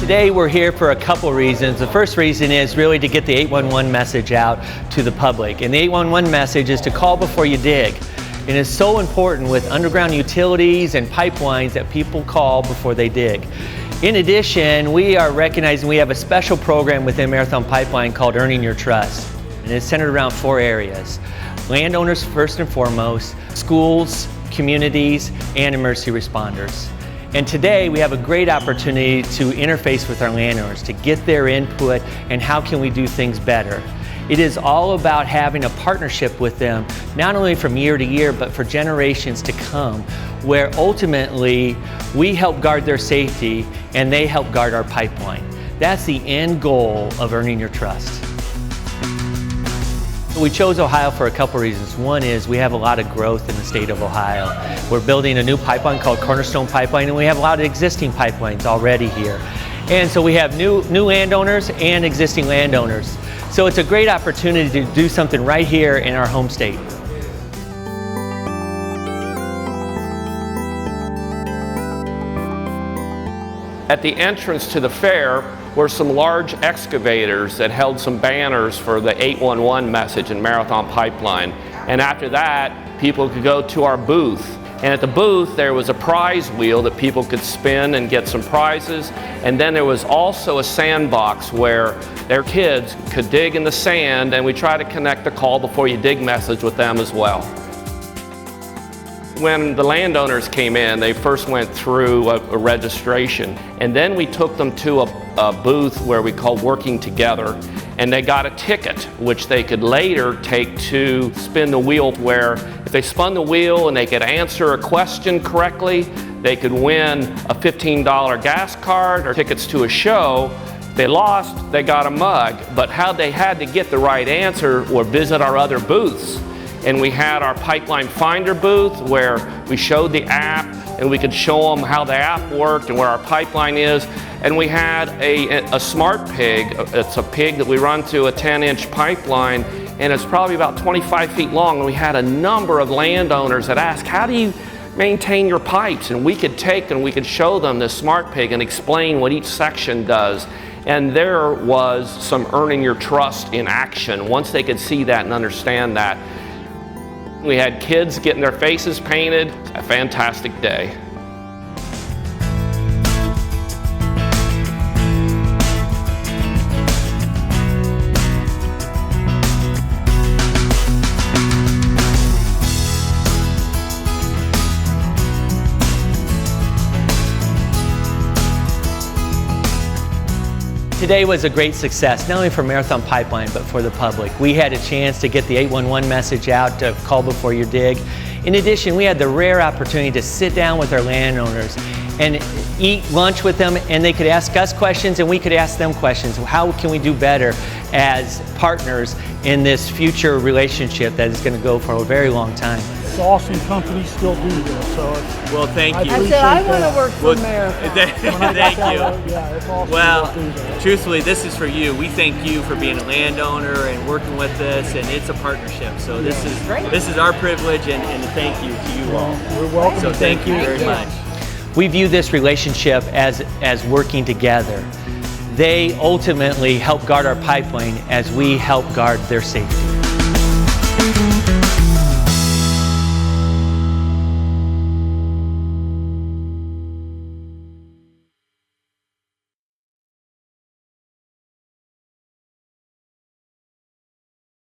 Today we're here for a couple reasons. The first reason is really to get the 811 message out to the public. And the 811 message is to call before you dig. And it's so important with underground utilities and pipelines that people call before they dig. In addition, we are recognizing we have a special program within Marathon Pipeline called Earning Your Trust. And it's centered around 4 areas. Landowners first and foremost, schools, communities, and emergency responders. And today we have a great opportunity to interface with our landowners, to get their input and how can we do things better. It is all about having a partnership with them, not only from year to year, but for generations to come, where ultimately we help guard their safety and they help guard our pipeline. That's the end goal of Earning Your Trust. We chose Ohio for a couple reasons. One is we have a lot of growth in the state of Ohio. We're building a new pipeline called Cornerstone Pipeline, and we have a lot of existing pipelines already here. And so we have new landowners and existing landowners. So it's a great opportunity to do something right here in our home state. At the entrance to the fair were some large excavators that held some banners for the 811 message in Marathon Pipeline. And after that, people could go to our booth. And at the booth, there was a prize wheel that people could spin and get some prizes. And then there was also a sandbox where their kids could dig in the sand, and we try to connect the call before you dig message with them as well. When the landowners came in, they first went through a registration, and then we took them to a booth where we call Working Together, and they got a ticket which they could later take to spin the wheel, where if they spun the wheel and they could answer a question correctly, they could win a $15 gas card or tickets to a show. If they lost, they got a mug, but how they had to get the right answer or visit our other booths. And we had our Pipeline Finder booth where we showed the app and we could show them how the app worked and where our pipeline is. And we had a smart pig. It's a pig that we run through a 10-inch pipeline, and it's probably about 25 feet long. And we had a number of landowners that asked, how do you maintain your pipes? And we could take and we could show them this smart pig and explain what each section does. And there was some Earning Your Trust in action once they could see that and understand that. We had kids getting their faces painted. A fantastic day. Today was a great success, not only for Marathon Pipeline, but for the public. We had a chance to get the 811 message out to call before you dig. In addition, we had the rare opportunity to sit down with our landowners and eat lunch with them, and they could ask us questions and we could ask them questions. How can we do better as partners in this future relationship that is going to go for a very long time? It's awesome companies still do this, so it's, well, thank you. I said I want to work for Marathon. Thank you. Yeah, it's awesome. Well, truthfully, this is for you. We thank you for being a landowner and working with us, and it's a partnership. So this is our privilege, and thank you to you all. We're welcome. So thank you very much. We view this relationship as working together. They ultimately help guard our pipeline as we help guard their safety.